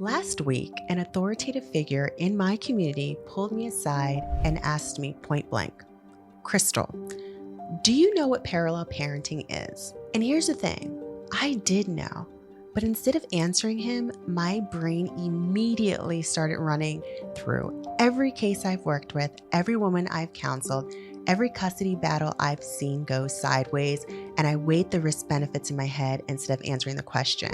Last week, an authoritative figure in my community pulled me aside and asked me point blank, Crystal, do you know what parallel parenting is? And here's the thing, I did know, but instead of answering him, my brain immediately started running through every case I've worked with, every woman I've counseled, every custody battle I've seen go sideways, and I weighed the risk benefits in my head instead of answering the question.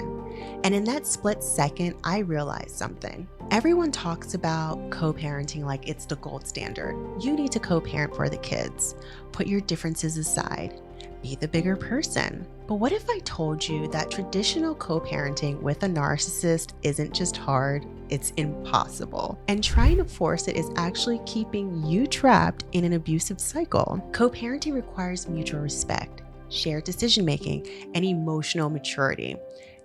And in that split second, I realized something. Everyone talks about co-parenting like it's the gold standard. You need to co-parent for the kids. Put your differences aside. Be the bigger person. But what if I told you that traditional co-parenting with a narcissist isn't just hard, it's impossible. And trying to force it is actually keeping you trapped in an abusive cycle. Co-parenting requires mutual respect, shared decision-making, and emotional maturity.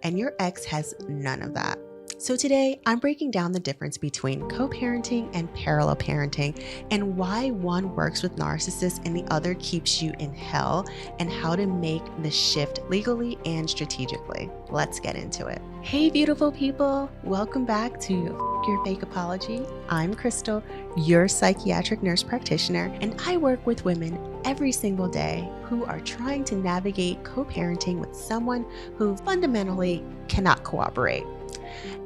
And your ex has none of that. So today, I'm breaking down the difference between co-parenting and parallel parenting and why one works with narcissists and the other keeps you in hell, and how to make the shift legally and strategically. Let's get into it. Hey, beautiful people. Welcome back to Your Fake Apology. I'm Crystal, your psychiatric nurse practitioner, and I work with women every single day who are trying to navigate co-parenting with someone who fundamentally cannot cooperate.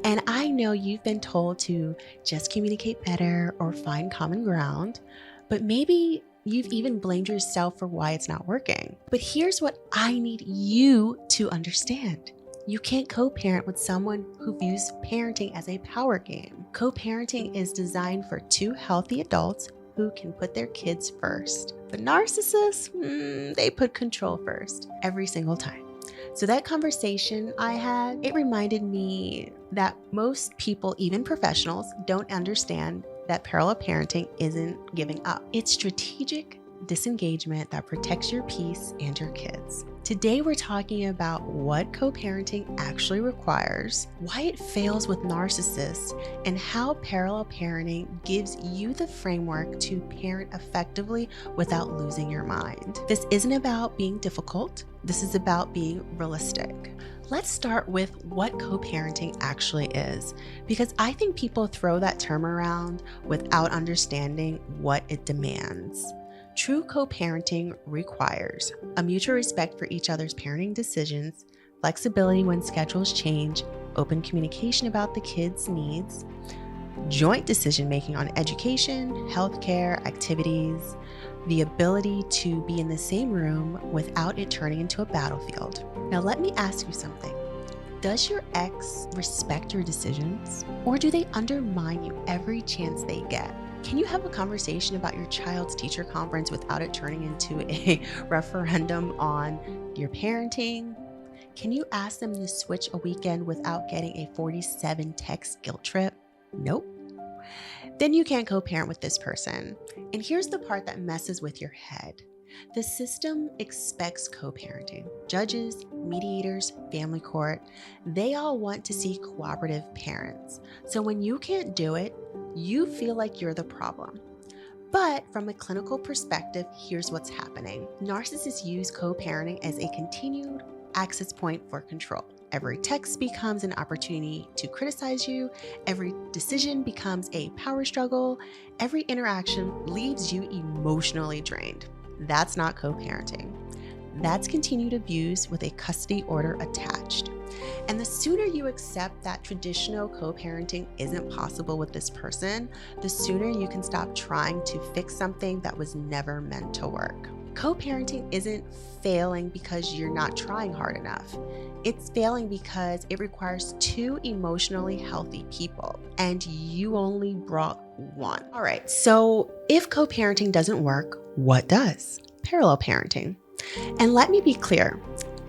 And I know you've been told to just communicate better or find common ground, but maybe you've even blamed yourself for why it's not working. But here's what I need you to understand. You can't co-parent with someone who views parenting as a power game. Co-parenting is designed for two healthy adults who can put their kids first. The narcissists, they put control first every single time. So that conversation I had, it reminded me that most people, even professionals, don't understand that parallel parenting isn't giving up. It's strategic disengagement that protects your peace and your kids. Today, we're talking about what co-parenting actually requires, why it fails with narcissists, and how parallel parenting gives you the framework to parent effectively without losing your mind. This isn't about being difficult. This is about being realistic. Let's start with what co-parenting actually is, because I think people throw that term around without understanding what it demands. True co-parenting requires a mutual respect for each other's parenting decisions, flexibility when schedules change, open communication about the kids' needs, joint decision-making on education, healthcare, activities, the ability to be in the same room without it turning into a battlefield. Now, let me ask you something. Does your ex respect your decisions, or do they undermine you every chance they get? Can you have a conversation about your child's teacher conference without it turning into a referendum on your parenting? Can you ask them to switch a weekend without getting a 47 text guilt trip? Nope. Then you can't co-parent with this person. And here's the part that messes with your head. The system expects co-parenting. Judges, mediators, family court, they all want to see cooperative parents. So when you can't do it, you feel like you're the problem. But from a clinical perspective, here's what's happening. Narcissists use co-parenting as a continued access point for control. Every text becomes an opportunity to criticize you. Every decision becomes a power struggle. Every interaction leaves you emotionally drained. That's not co-parenting. That's continued abuse with a custody order attached. And the sooner you accept that traditional co-parenting isn't possible with this person, the sooner you can stop trying to fix something that was never meant to work. Co-parenting isn't failing because you're not trying hard enough. It's failing because it requires two emotionally healthy people, and you only brought one. All right, so if co-parenting doesn't work, what does? Parallel parenting. And let me be clear,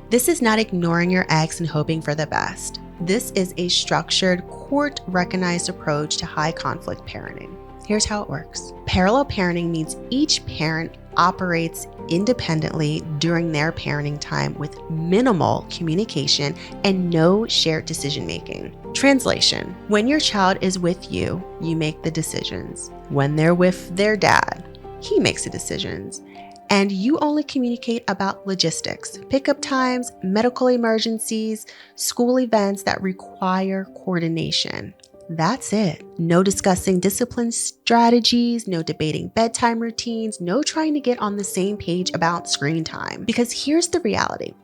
this is not ignoring your ex and hoping for the best. This is a structured, court-recognized approach to high-conflict parenting. Here's how it works. Parallel parenting means each parent operates independently during their parenting time with minimal communication and no shared decision-making. Translation: when your child is with you, you make the decisions. When they're with their dad, he makes the decisions. and you only communicate about logistics, pickup times, medical emergencies, school events that require coordination. That's it. No discussing discipline strategies, no debating bedtime routines, no trying to get on the same page about screen time. Because here's the reality.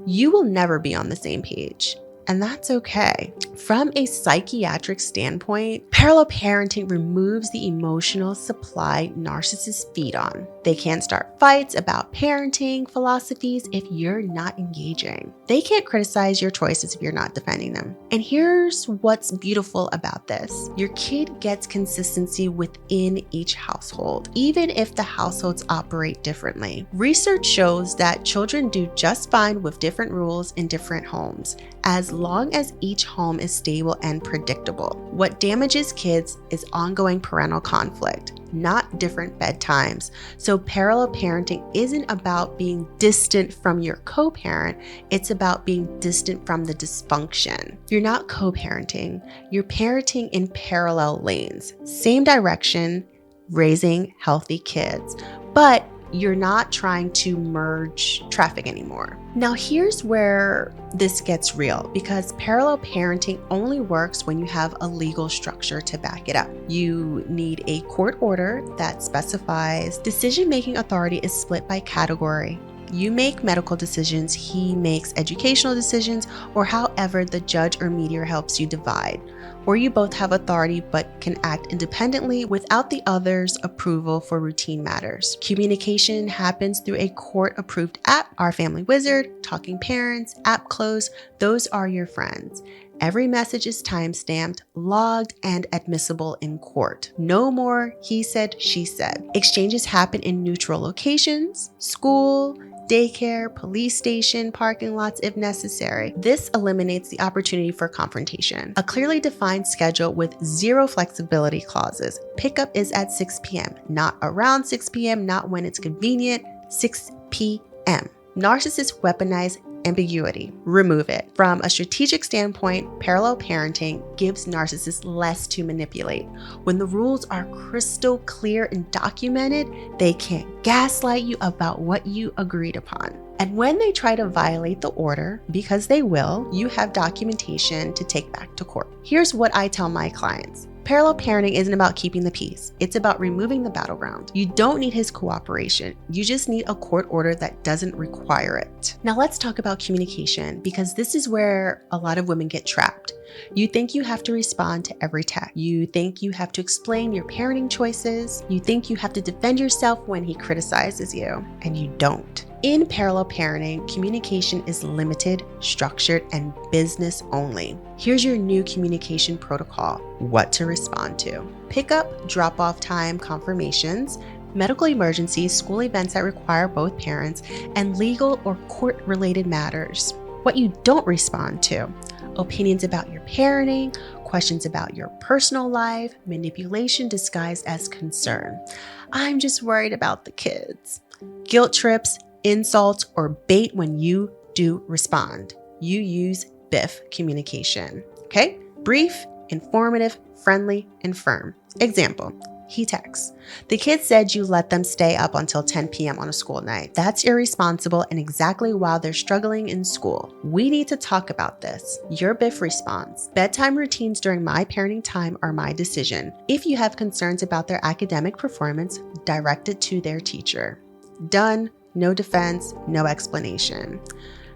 You will never be on the same page. And that's okay. From a psychiatric standpoint, parallel parenting removes the emotional supply narcissists feed on. They can't start fights about parenting philosophies if you're not engaging. They can't criticize your choices if you're not defending them. And here's what's beautiful about this. Your kid gets consistency within each household, even if the households operate differently. Research shows that children do just fine with different rules in different homes, as long as each home is stable and predictable. What damages kids is ongoing parental conflict, not different bedtimes. So parallel parenting isn't about being distant from your co-parent, it's about being distant from the dysfunction. You're not co-parenting, you're parenting in parallel lanes, same direction, raising healthy kids, but you're not trying to merge traffic anymore. Now here's where this gets real, because parallel parenting only works when you have a legal structure to back it up. You need a court order that specifies decision-making authority is split by category. You make medical decisions, he makes educational decisions, or however the judge or mediator helps you divide. Or you both have authority but can act independently without the other's approval for routine matters. Communication happens through a court-approved app. Our Family Wizard, Talking Parents, App Close, those are your friends. Every message is timestamped, logged, and admissible in court. No more he said, she said. Exchanges happen in neutral locations, school, daycare, police station, parking lots if necessary. This eliminates the opportunity for confrontation. A clearly defined schedule with zero flexibility clauses. Pickup is at 6 p.m., not around 6 p.m., not when it's convenient, 6 p.m. Narcissists weaponize ambiguity. Remove it. From a strategic standpoint, parallel parenting gives narcissists less to manipulate. When the rules are crystal clear and documented, they can't gaslight you about what you agreed upon. And when they try to violate the order, because they will, you have documentation to take back to court. Here's what I tell my clients. Parallel parenting isn't about keeping the peace. It's about removing the battleground. You don't need his cooperation. You just need a court order that doesn't require it. Now let's talk about communication, because this is where a lot of women get trapped. You think you have to respond to every text. You think you have to explain your parenting choices. You think you have to defend yourself when he criticizes you, and you don't. In parallel parenting, communication is limited, structured, and business only. Here's your new communication protocol: what to respond to. Pickup, drop-off time confirmations, medical emergencies, school events that require both parents, and legal or court-related matters. What you don't respond to: opinions about your parenting, questions about your personal life, manipulation disguised as concern. I'm just worried about the kids. Guilt trips, insults, or bait when you do respond. You use BIF communication. Okay? Brief, informative, friendly, and firm. Example. He texts, "The kid said you let them stay up until 10 p.m. on a school night. That's irresponsible and exactly while they're struggling in school. We need to talk about this." Your BIF response: "Bedtime routines during my parenting time are my decision. If you have concerns about their academic performance, direct it to their teacher." Done. No defense, no explanation.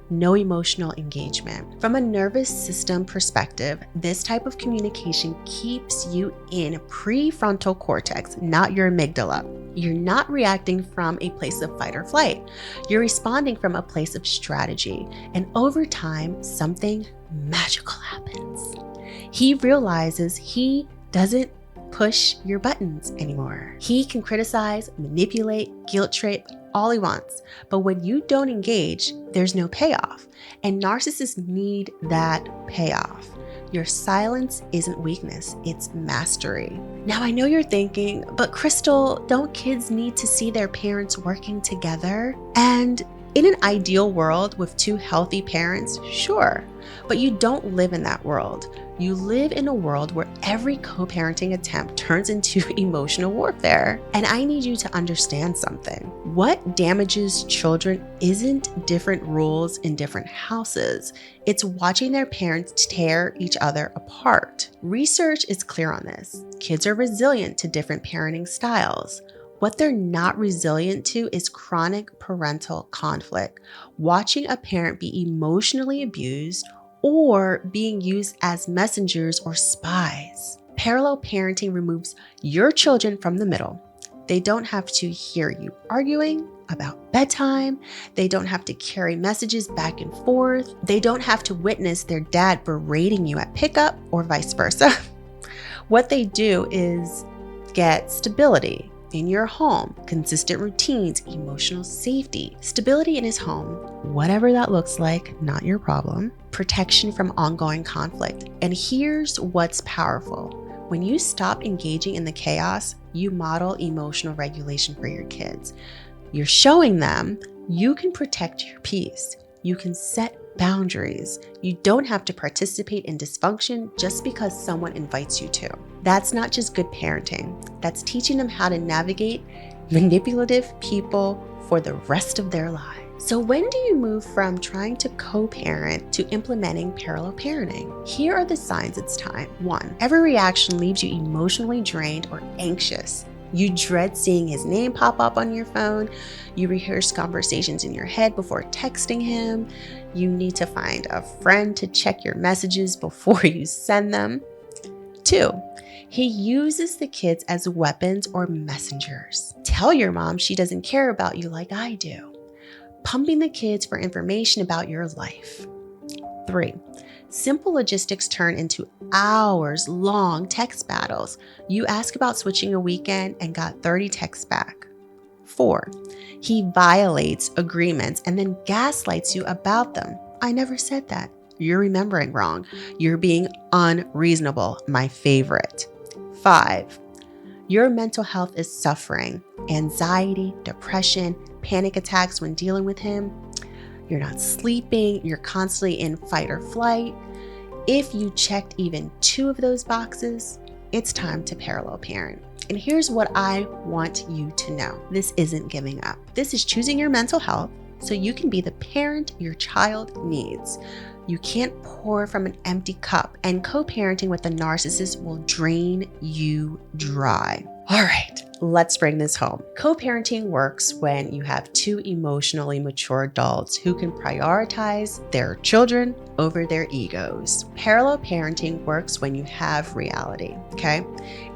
No emotional engagement. From a nervous system perspective, this type of communication keeps you in prefrontal cortex, not your amygdala. You're not reacting from a place of fight or flight. You're responding from a place of strategy. And over time, something magical happens. He realizes he doesn't push your buttons anymore. He can criticize, manipulate, guilt trip, all he wants. But when you don't engage, there's no payoff. And narcissists need that payoff. Your silence isn't weakness, it's mastery. Now I know you're thinking, but Crystal, don't kids need to see their parents working together? And in an ideal world with two healthy parents, sure, but you don't live in that world. You live in a world where every co-parenting attempt turns into emotional warfare. And I need you to understand something. What damages children isn't different rules in different houses. It's watching their parents tear each other apart. Research is clear on this. Kids are resilient to different parenting styles. What they're not resilient to is chronic parental conflict. Watching a parent be emotionally abused or being used as messengers or spies. Parallel parenting removes your children from the middle. They don't have to hear you arguing about bedtime. They don't have to carry messages back and forth. They don't have to witness their dad berating you at pickup or vice versa. What they do is get stability in your home, consistent routines, emotional safety, stability in his home, whatever that looks like, not your problem, protection from ongoing conflict. And here's what's powerful. When you stop engaging in the chaos, you model emotional regulation for your kids. You're showing them you can protect your peace. You can set boundaries. You don't have to participate in dysfunction just because someone invites you to. That's not just good parenting. That's teaching them how to navigate manipulative people for the rest of their lives. So when do you move from trying to co-parent to implementing parallel parenting? Here are the signs it's time. 1, every reaction leaves you emotionally drained or anxious. You dread seeing his name pop up on your phone. You rehearse conversations in your head before texting him. You need to find a friend to check your messages before you send them. 2, he uses the kids as weapons or messengers. Tell your mom she doesn't care about you like I do. Pumping the kids for information about your life. 3, simple logistics turn into hours-long text battles. You ask about switching a weekend and got 30 texts back. 4, he violates agreements and then gaslights you about them. I never said that. You're remembering wrong. You're being unreasonable. My favorite. 5, your mental health is suffering. Anxiety, depression, panic attacks when dealing with him. You're not sleeping. You're constantly in fight or flight. If you checked even 2 of those boxes, it's time to parallel parent. And here's what I want you to know. This isn't giving up. This is choosing your mental health so you can be the parent your child needs. You can't pour from an empty cup, and co-parenting with a narcissist will drain you dry. All right, let's bring this home. Co-parenting works when you have 2 emotionally mature adults who can prioritize their children over their egos. Parallel parenting works when you have reality, okay?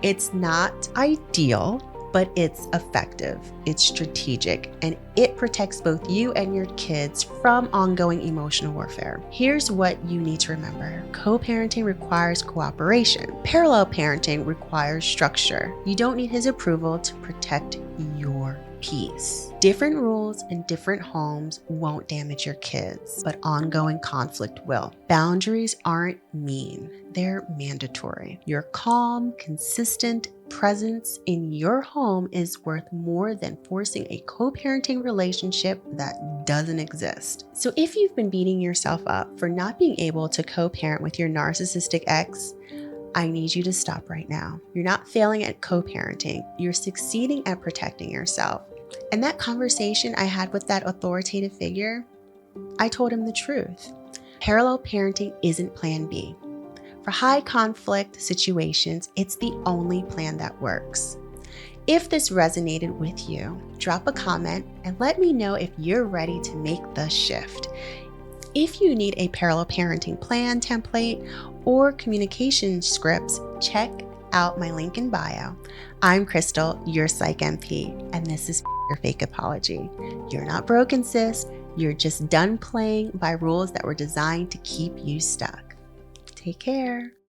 It's not ideal, but it's effective, it's strategic, and it protects both you and your kids from ongoing emotional warfare. Here's what you need to remember. Co-parenting requires cooperation. Parallel parenting requires structure. You don't need his approval to protect your peace. Different rules in different homes won't damage your kids, but ongoing conflict will. Boundaries aren't mean, they're mandatory. Your calm, consistent presence in your home is worth more than forcing a co-parenting relationship that doesn't exist. So if you've been beating yourself up for not being able to co-parent with your narcissistic ex, I need you to stop right now. You're not failing at co-parenting. You're succeeding at protecting yourself. And that conversation I had with that authoritative figure, I told him the truth. Parallel parenting isn't plan B. For high conflict situations, it's the only plan that works. If this resonated with you, drop a comment and let me know if you're ready to make the shift. If you need a parallel parenting plan template or communication scripts, check out my link in bio. I'm Crystal, your Psych MP, and this is your fake apology. You're not broken, sis. You're just done playing by rules that were designed to keep you stuck. Take care.